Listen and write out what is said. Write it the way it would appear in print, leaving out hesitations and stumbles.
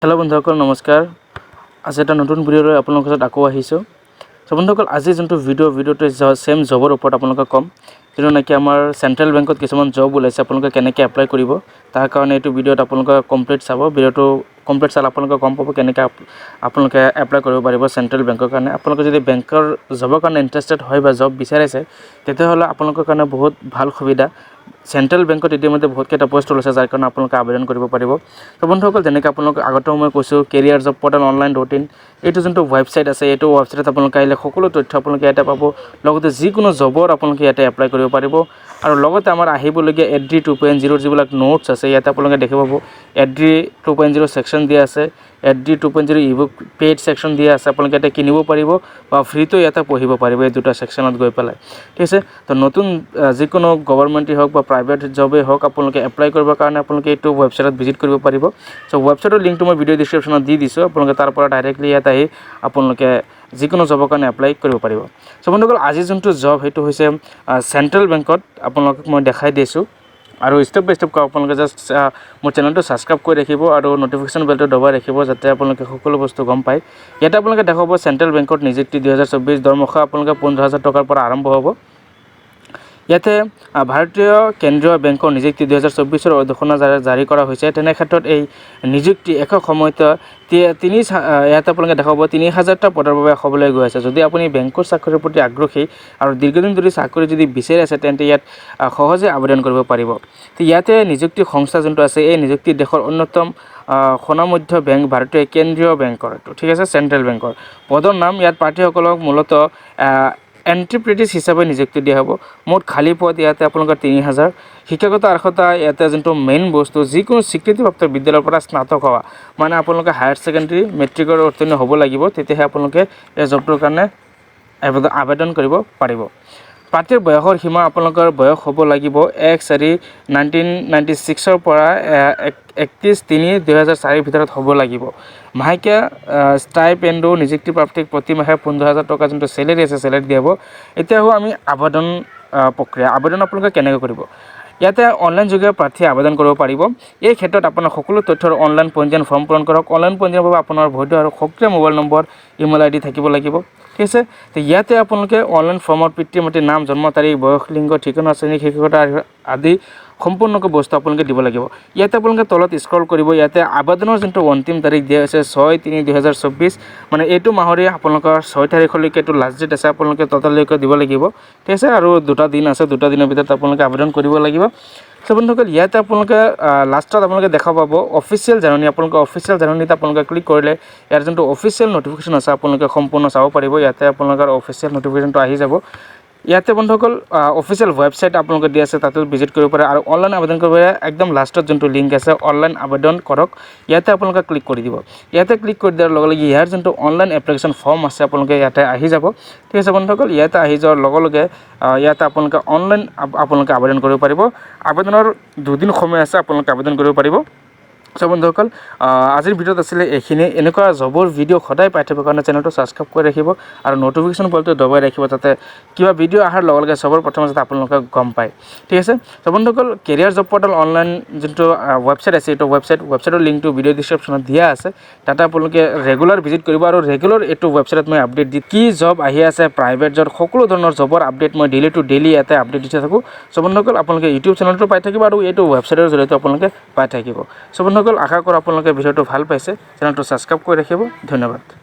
Hello बंधुসকল नमस्कार। आज এটা নতুন ভিডিও লৈ আপোনালোকৰ লগত আকৌ আহিছো। সো বন্ধুসকল আজি যোনটো ভিডিওটো সেম জবৰ ওপৰত আপোনালোকক কম। যেনে নাকি আমাৰ সেন্ট্ৰেল বেংকত কিছুমান জব ওলাইছে আপোনালোকে কেনেকৈ এপ্লাই কৰিব তাৰ কাৰণে এইটো ভিডিওত আপোনালোকে কমপ্লিট চাব। ভিডিওটো কমপ্লিট চালে আপোনালোকে গম পাব কেনেকৈ আপোনালোকে এপ্লাই কৰিব পাৰিব সেন্ট্ৰেল বেংকৰ কাৰণে। আপোনালোকে যদি বেংকৰ জবৰ কাৰণে ইন্টাৰেষ্টেড হয় বা জব বিচাৰিছে তেতিয়াহ'লে আপোনালোকৰ কাৰণে বহুত ভাল সুবিধা। সেন্ট্ৰেল বেংকত ইতিমধ্যে বহুত কেইটা পোষ্ট ওলাইছে যাৰ কাৰণে আপোনালোকে আবেদন কৰিব পাৰিব। তো বন্ধুসকল যেনেকৈ আপোনালোক আগতেও মই কৈছোঁ কেৰিয়াৰ জব পৰ্টেল অনলাইন.in এইটো যোনটো ৱেবছাইট আছে এইটো ৱেবছাইটত আপোনালোকে আহিলে সকলো তথ্য আপোনালোকে ইয়াতে পাব। লগতে যিকোনো জবৰ আপোনালোকে ইয়াতে এপ্লাই কৰিব পাৰিব। আৰু লগতে আমাৰ আহিবলগীয়া এড্ৰি 2.0 যিবিলাক নোটছ আছে ইয়াতে আপোনালোকে দেখি পাব। এড্ৰি 2.0 সেকশন দিয়া আছে, এড্ৰি 2.0 ইবুক পেইড সেকশন দিয়া আছে। আপোনালোকে ইয়াতে কিনিব পাৰিব বা ফ্ৰীটো ইয়াতে পঢ়িব পাৰিব এই দুটা সেকশনত গৈ পেলাই। ঠিক আছে, তো নতুন যিকোনো গভৰ্ণমেণ্টেই হওক বা প্ৰাইভেট জবেই হওক আপোনালোকে এপ্লাই কৰিবৰ কাৰণে আপোনালোকে এইটো ৱেবছাইটত ভিজিট কৰিব পাৰিব। সো ৱেবছাইটৰ লিংকটো মই ভিডিও ডিছক্ৰিপশ্যনত দি দিছোঁ। আপোনালোকে তাৰ পৰা ডাইৰেক্টলি ইয়াত আহি আপোনালোকে যিকোনো জবৰ কাৰণে এপ্লাই কৰিব পাৰিব। সো বন্ধুসকল আজি যোনটো জব সেইটো হৈছে সেন্ট্ৰেল বেংকত। আপোনালোকক মই দেখাই দিছোঁ আৰু ষ্টেপ বাই ষ্টেপ আপোনালোকে জাষ্ট মোৰ চেনেলটো ছাবস্ক্ৰাইব কৰি ৰাখিব আৰু নটিফিকেশ্যন বেলটো দবাই ৰাখিব যাতে আপোনালোকে সকলো বস্তু গম পায়। ইয়াতে আপোনালোকে দেখাব সেন্ট্ৰেল বেংকত নিযুক্তি 2024 দৰমহ আপোনালোকে 15,000 টকাৰ পৰা আৰম্ভ হ'ব। ইয়াতে ভাৰতীয় কেন্দ্ৰীয় বেংকৰ নিযুক্তি 2024 অধিসূচনা জাৰি কৰা হৈছে। তেনে ক্ষেত্ৰত এই নিযুক্তি একক সময়ত ইয়াতে আপোনালোকে দেখাব 3,000টা পদৰ বাবে হ'বলৈ গৈ আছে। যদি আপুনি বেংকৰ চাকৰিৰ প্ৰতি আগ্ৰহী আৰু দীৰ্ঘদিন ধৰি চাকৰি যদি বিচাৰি আছে তেন্তে ইয়াত সহজে আবেদন কৰিব পাৰিব। তো ইয়াতে নিযুক্তি সংস্থা যোনটো আছে এই নিযুক্তি দেশৰ অন্যতম স্বনামধ্য বেংক ভাৰতীয় কেন্দ্ৰীয় বেংকৰ, ঠিক আছে, চেন্ট্ৰেল বেংকৰ পদৰ নাম। ইয়াত প্ৰাৰ্থীসকলক মূলতঃ এণ্ট্ৰিপ্ৰেটিছ হিচাপে নিযুক্তি দিয়া হ'ব। মুঠ খালী পদ ইয়াতে আপোনালোকৰ 3,000। শিক্ষাগত অৰ্হতা ইয়াতে যোনটো মেইন বস্তু যিকোনো স্বীকৃতিপ্ৰাপ্ত বিদ্যালয়ৰ পৰা স্নাতক হোৱা, মানে আপোনালোকে হায়াৰ ছেকেণ্ডেৰী মেট্ৰিকৰ উত্তীৰ্ণ হ'ব লাগিব, তেতিয়াহে আপোনালোকে এই জবটোৰ কাৰণে আবেদন কৰিব পাৰিব। প্ৰাৰ্থীৰ বয়সৰ সীমা আপোনালোকৰ বয়স হ'ব লাগিব 1/4/1996 পৰা 31/3/2004 ভিতৰত হ'ব লাগিব। মাহেকীয়া ষ্টাইপেণ্ডো নিযুক্তিপ্ৰাপ্তিক প্ৰতি মাহে 15,000 টকা যোনটো চেলেৰি আছে চেলেৰি দিয়া হ'ব। এতিয়া আমি আবেদন প্ৰক্ৰিয়া। আবেদন আপোনালোকে কেনেকৈ কৰিব? ইয়াতে অনলাইন যোগে প্ৰাৰ্থীয়ে আবেদন কৰিব পাৰিব। এই ক্ষেত্ৰত আপোনাৰ সকলো তথ্যৰ অনলাইন পঞ্জীয়ন ফৰ্ম পূৰণ কৰক। অনলাইন পঞ্জীয়নৰ বাবে আপোনাৰ বৈধ আৰু সক্ৰিয় মোবাইল নম্বৰ ইমেইল ID থাকিব লাগিব। ঠিক আছে, তো ইয়াতে আপোনালোকে অনলাইন ফৰ্মৰ পিতৃ মাতৃৰ নাম, জন্ম তাৰিখ, বয়স, লিংগ, ঠিকনা, শ্ৰেণী, শিক্ষকতা আদি সম্পূৰ্ণকৈ বস্তু আপোনালোকে দিব লাগিব। ইয়াতে আপোনালোকে তলত স্ক্ৰল কৰিব। ইয়াতে আবেদনৰ যোনটো অন্তিম তাৰিখ দিয়া হৈছে 6/3/2024, মানে এইটো মাহৰে আপোনালোকৰ 6 তাৰিখলৈকে এইটো লাষ্ট ডেট আছে। আপোনালোকে ততালৈকে দিব লাগিব। ঠিক আছে, আৰু 2টা দিন আছে, 2টা দিনৰ ভিতৰত আপোনালোকে আবেদন কৰিব লাগিব। সো বন্ধুসকল ইয়াতে আপোনালোকে লাষ্টত আপোনালোকে দেখা পাব অফিচিয়েল জাননী। আপোনালোকে অফিচিয়েল জাননীত আপোনালোকে ক্লিক কৰিলে ইয়াৰ যোনটো অফিচিয়েল নটিফিকেশ্যন আছে আপোনালোকে সম্পূৰ্ণ চাব পাৰিব। ইয়াতে আপোনালোকৰ অফিচিয়েল নটিফিকেশ্যনটো আহি যাব। ইয়াতে বন্ধুসকল অফিচিয়েল ৱেবছাইট আপোনালোকে দি আছে, তাতো ভিজিট কৰিব পাৰে। আৰু অনলাইন আবেদন কৰিবলৈ একদম লাষ্টত যোনটো লিংক আছে অনলাইন আবেদন কৰক, ইয়াতে আপোনালোকে ক্লিক কৰি দিব। ইয়াতে ক্লিক কৰি দিয়াৰ লগে লগে ইয়াৰ যোনটো অনলাইন এপ্লিকেশ্যন ফৰ্ম আছে আপোনালোকে ইয়াতে আহি যাব। ঠিক আছে বন্ধুসকল, ইয়াতে আহি যোৱাৰ লগে লগে ইয়াতে আপোনালোকে অনলাইন আপোনালোকে আবেদন কৰিব পাৰিব। আবেদনৰ 2 দিন সময় আছে, আপোনালোকে আবেদন কৰিব পাৰিব। সো বন্ধুসকল আজিৰ ভিডিঅ'ত আছিলে এইখিনি। এনেকুৱা জবৰ ভিডিঅ' সদায় পাই থাকিবৰ কাৰণে চেনেলটো ছাবস্ক্ৰাইব কৰি ৰাখিব আৰু নটিফিকেশ্যন বেলটো দবাই ৰাখিব যাতে কিবা ভিডিঅ' অহাৰ লগে লগে চবৰ প্ৰথমে যাতে আপোনালোকে গম পায়। ঠিক আছে, সো বন্ধুসকল কেৰিয়াৰ জব পৰ্টেল অনলাইন যোনটো ৱেবছাইট আছে এইটো ৱেবছাইটৰ লিংকটো ভিডিঅ' ডিছক্ৰিপশ্যনত দিয়া আছে। তাতে আপোনালোকে ৰেগুলাৰ ভিজিট কৰিব আৰু ৰেগুলাৰ এইটো ৱেবছাইটত মই আপডেট দি কি জব আহি আছে, প্ৰাইভেট জব, সকলো ধৰণৰ জবৰ আপডেট মই ডেইলি টু ডেইলি ইয়াতে আপডেট দি থাকোঁ। সো বন্ধুসকল আপোনালোকে ইউটিউব চেনেলটো পাই থাকিব আৰু এইটো ৱেবছাইটৰ জৰিয়তে আপোনালোকে পাই থাকিব। সো বন্ধুসকল আশা কৰোঁ আপোনালোকে ভিডিঅ'টো ভাল পাইছে। চেনেলটো ছাবস্ক্ৰাইব কৰি ৰাখিব। ধন্যবাদ।